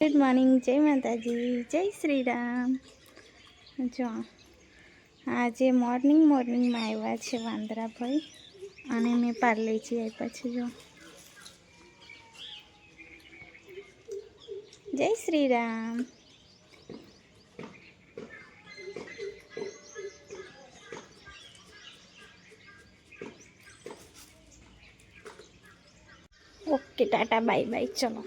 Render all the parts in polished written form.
Good morning, જય માતાજી, જય શ્રી રામ. જો આજે મોર્નિંગમાં આવ્યા છે વાંદરાભાઈ અને મેં પાર્લેજી આપ્યા છે. જો જય Shri Ram. Okay, Tata bye bye. ચલો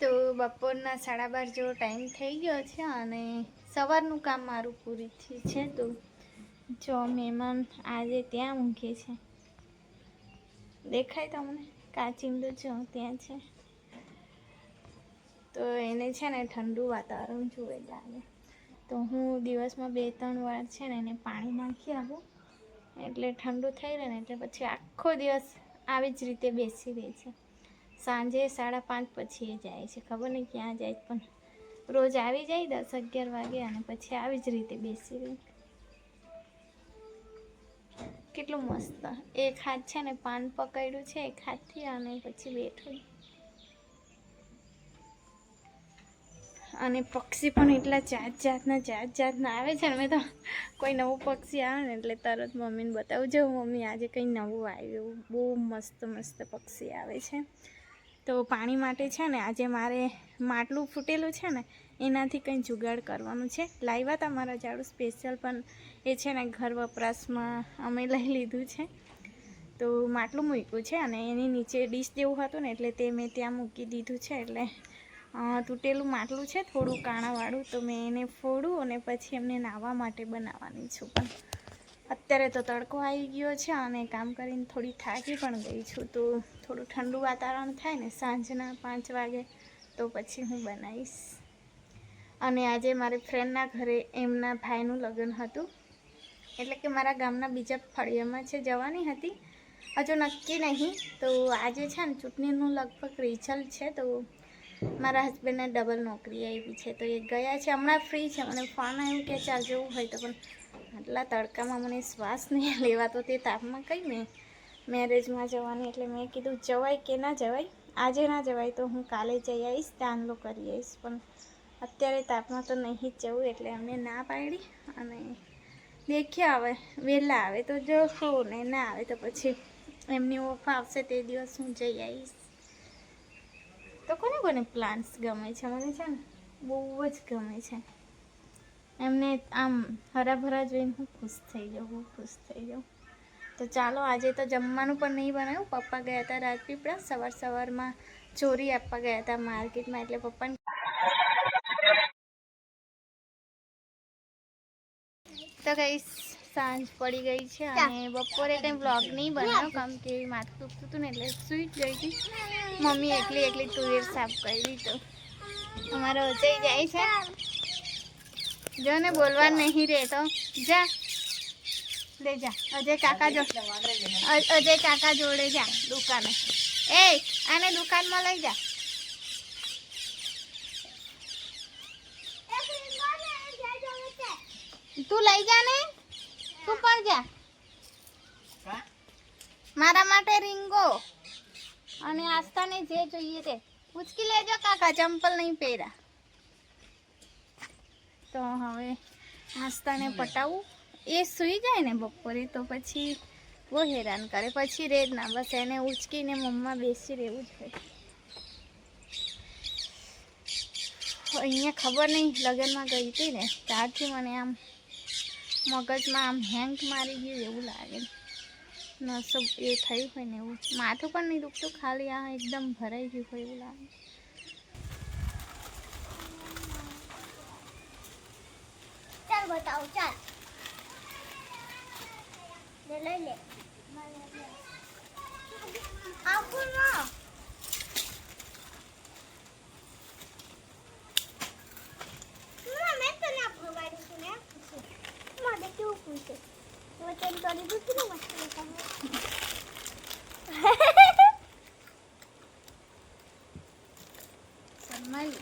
તો બપોરના 12:30 જેવો ટાઈમ થઈ ગયો છે અને સવારનું કામ મારું પૂરું થયું છે. તો જો મહેમાન આજે ત્યાં મૂકે છે, દેખાય તમને કાચિંદો જો ત્યાં છે. તો એને છે ને ઠંડુ વાતાવરણ જોઈએ લાગે, તો હું દિવસમાં 2-3 વાર છે ને એને પાણી નાખી આવું, એટલે ઠંડુ થઈ રહે ને એટલે પછી આખો દિવસ આવી જ રીતે બેસી રહે છે. સાંજે 5:30 પછી એ જાય છે, ખબર નહીં ક્યાં જાય, પણ રોજ આવી જાય 10-11 વાગે અને પછી આવી જ રીતે બેસી રહે. કેટલું મસ્ત એક હાથ છે ને પાન પકડ્યું છે એક હાથથી અને પછી બેઠું. અને પક્ષી પણ એટલા જાતના આવે છે ને. મેં તો કોઈ નવું પક્ષી આવે ને એટલે તરત મમ્મીને બતાવું, જો મમ્મી આજે કંઈ નવું આવ્યું, બહુ મસ્ત પક્ષી આવે છે. તો પાણી માટે છે ને આજે મારે માટલું ફૂટેલું છે ને એનાથી કંઈ જુગાડ કરવાનું છે. લાવ્યા હતા મારા ઝાડુ સ્પેશિયલ, પણ એ છે ને ઘર વપરાશમાં અમે લઈ લીધું છે. તો માટલું મૂક્યું છે અને એની નીચે ડીશ જેવું હતું ને એટલે તે મેં ત્યાં મૂકી દીધું છે. એટલે તૂટેલું માટલું છે થોડું કાણાવાળું, તો મેં એને ફોડું અને પછી એમને નાહવા માટે બનાવવાની છું. પણ અત્યારે તો તડકો આવી ગયો છે અને કામ કરીને થોડી થાકી પણ ગઈ છું. તો થોડું ઠંડુ વાતાવરણ થાય ને સાંજના 5 વાગે તો પછી હું બનાવીશ. અને આજે મારી ફ્રેન્ડના ઘરે એમના ભાઈનું લગ્ન હતું, એટલે કે મારા ગામના બીજા ફળિયામાં છે, જવાની હતી, હજુ નક્કી નહીં. તો આજે છે ને ચૂંટણીનું લગભગ રિઝલ્ટ છે, તો મારા હસબન્ડને ડબલ નોકરી આવી છે, તો એ ગયા છે. હમણાં ફ્રી છે, મને ફોન આવ્યું કે ચાલ જવું હોય તો, પણ આટલા તડકામાં મને શ્વાસ નહીં લેવાતો, તે તાપમાં કઈ મેં મેરેજમાં જવાની, એટલે મેં કીધું જવાય કે ના જવાય. આજે ના જવાય તો હું કાલે જઈ આવીશ, ચાંદલો કરી આવીશ, પણ અત્યારે તાપમાં તો નહીં જ જવું, એટલે અમને ના પાડી. અને દેખ્યા હવે વહેલા આવે તો જોશું, ને ના આવે તો પછી એમની ઓફ આવશે તે દિવસ હું જઈ આવીશ. તો કોને પ્લાન્ટ્સ ગમે છે? મને છે ને બહુ જ ગમે છે. એમને આમ હરાભરા જોઈને હું ખુશ થઈ જાઉં. તો ચાલો, આજે તો જમવાનું પણ નહીં બનાવ્યું. પપ્પા ગયા હતા રાજપીપળા, સવારમાં ચોરી આપવા ગયા હતા માર્કેટમાં, એટલે પપ્પાને તો કઈ સાંજ પડી ગઈ છે અને બપોરે કંઈ બ્લોગ નહીં બનાવ્યો, કારણ કે માથું દુખતું હતું ને એટલે સૂઈ જ ગઈ હતી. મમ્મી એકલી તુવેર સાફ કરી. તો અમારો અજય જાય છે, જો ને બોલવા નહીં રહેતો, જા લે જા. અજય કાકા જોડે જા દુકાને. આને દુકાનમાં લઈ જા. તું લઈ જા ને, તું પણ જા. મારા માટે રીંગો અને આસ્થાને જે જોઈએ તે ઉચકી લેજો કાકા, ચંપલ નહીં પહેર્યા. તો હવે નાસ્તાને પટાવું. એ સૂઈ જાય ને બપોરે તો પછી બહુ હેરાન કરે, પછી રે જ ના, બસ એને ઉચકીને મમ્મા બેસી રહેવું જ હોય. અહીંયા ખબર નહીં, લગ્નમાં ગઈ હતી ને ત્યારથી મને આમ મગજમાં આમ હેંગ મારી ગયું એવું લાગે, નસો એ થયું હોય ને એવું. માથું પણ નહીં દુખતું, ખાલી આ એકદમ ભરાઈ ગયું હોય એવું લાગે. ચાલ બતાવો, ચાલ લઈ લે આખું ના મેં તને આપવું વાળું છું ને મને કેવું પૂછે તો તેમ કરી દીધું ને મસ્ત બતાવો. શરમાઈ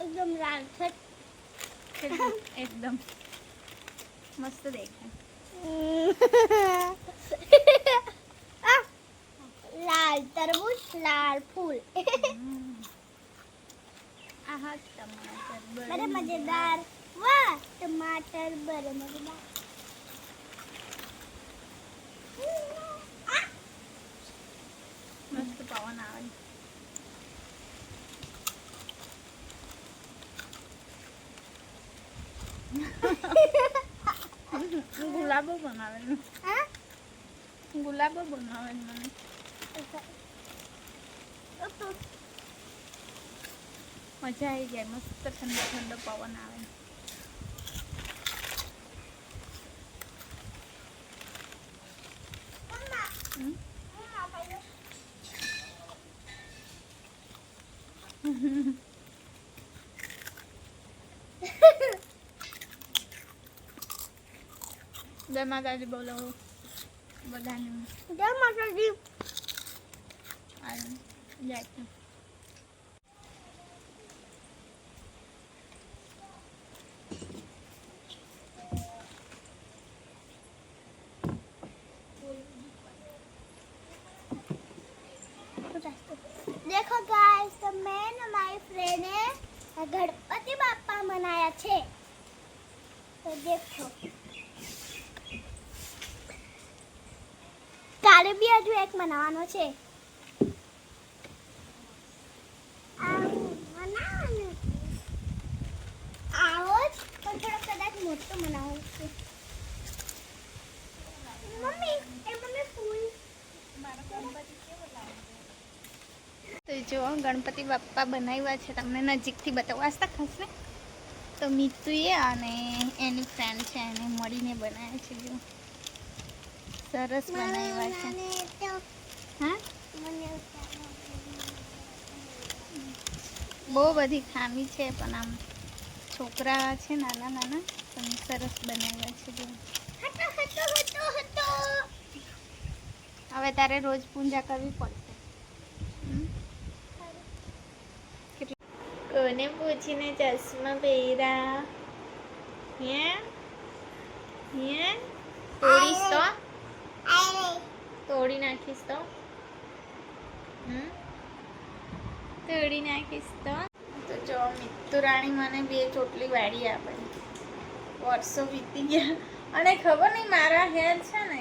એકદમ લાલ છે, એકદમ મસ્ત દેખાય. લાલ તરબૂચ, લાલ ફૂલ. આહા ટમાટર બड़े मजेदार. वाह टमाटर बड़े मजेदार. મસ્ત પવન આવે. ગુલાબો બનાવે ને, ગુલાબો બનાવે ને મને. મજા આવી જાય, મસ્ત ઠંડો ઠંડો પવન આવે. જય માતાજી બોલો બધાને. जय माता दी. જય. देखो गाइस, तो मैं ना हमारी फ्रेंड ने गणपति बापा मनाया छे, तो देखो કાલે બી હજુ એક મનાવવાનો છે. આવો જ પણ થોડો કદાચ મોટો મનાવવાનો છે. મમ્મી એ મને ફૂલ તો જો ગણપતિ બાપ્પા બનાવ્યા છે, તમને નજીકથી બતાવું. આસ્તા ખસને. તો મીતુએ અને એની ફ્રેન્ડ છે એને મળીને બનાવ્યા છે. જો સરસ બનાવ્યા છે. હા, બહુ બધી ખામી છે પણ આમ છોકરા છે નાના નાના, પણ સરસ બનાવ્યા છે. જો હવે તારે રોજ પૂજા કરવી પડશે. કોને પૂછીને ચશ્મા પહેર્યા? હે હે તોડીશ તો, તોડી નાખીશ તો, તોડી નાખીશ તો. તો જો મિતુરાણી મને 2 ચોટલી વાળી આપે. વર્ષો વીતી ગયા અને ખબર નહીં મારા હેર છે ને,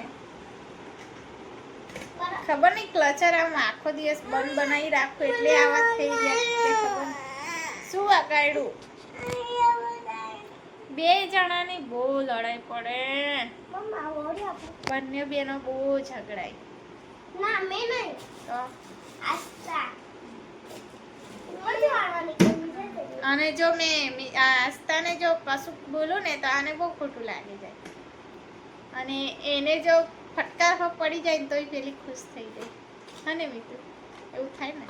ખબર નહીં ક્લચર આમ આખો દિવસ બંધ બનાવી રાખો એટલે આવા થઈ જાય. ખબર શું વગાડ્યું? 2 જણાની બહુ લડાઈ પડે. બંને બેનો બહુ ઝઘડાય. ના મેં નહીં તો આસ્તા અને જો મેં આસ્તાને જો કશું બોલું ને તો આને બહુ ખોટું લાગી જાય, અને એને જો ફટકાર પડી જાય ને તોય પેલી ખુશ થઈ જાય. હા ને મીતુ, એવું થાય ને.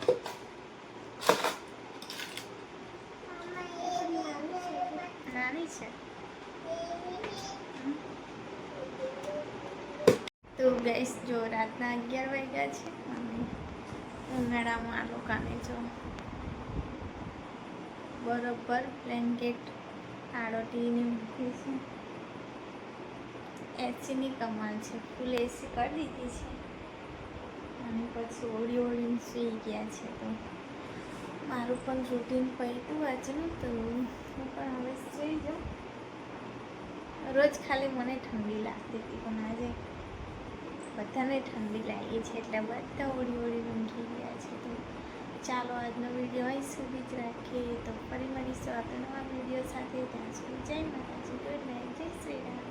નાની છે. તો ગાઈસ જો રાતના 11 વાગ્યા છે અને ઉનાળામાં આ લોકોને જો બરોબર બ્લેન્કેટ આડોટીને મૂકી છે. એસીની કમાલ છે, ફૂલ એસી કરી દીધી છે અને પછી ઓળી ઓળીને સૂઈ ગયા છે. તો મારું પણ રૂટીન પડ્યું વાંચનું, તો હું પણ હવે સૂઈ જાઉં. રોજ ખાલી મને ઠંડી લાગતી હતી, પણ આજે બધાને ઠંડી લાગી છે એટલે બધા ઓળી ઓળી ઊંઘી ગયા છે. તો ચાલો આજનો વિડીયો અહીં સુધી જ રાખીએ. તો ફરી મળીશું આપણે નવા વિડીયો સાથે. ત્યાં સુધી જય માતાજી, ગુડ નાઇટ, જય શ્રી રામ.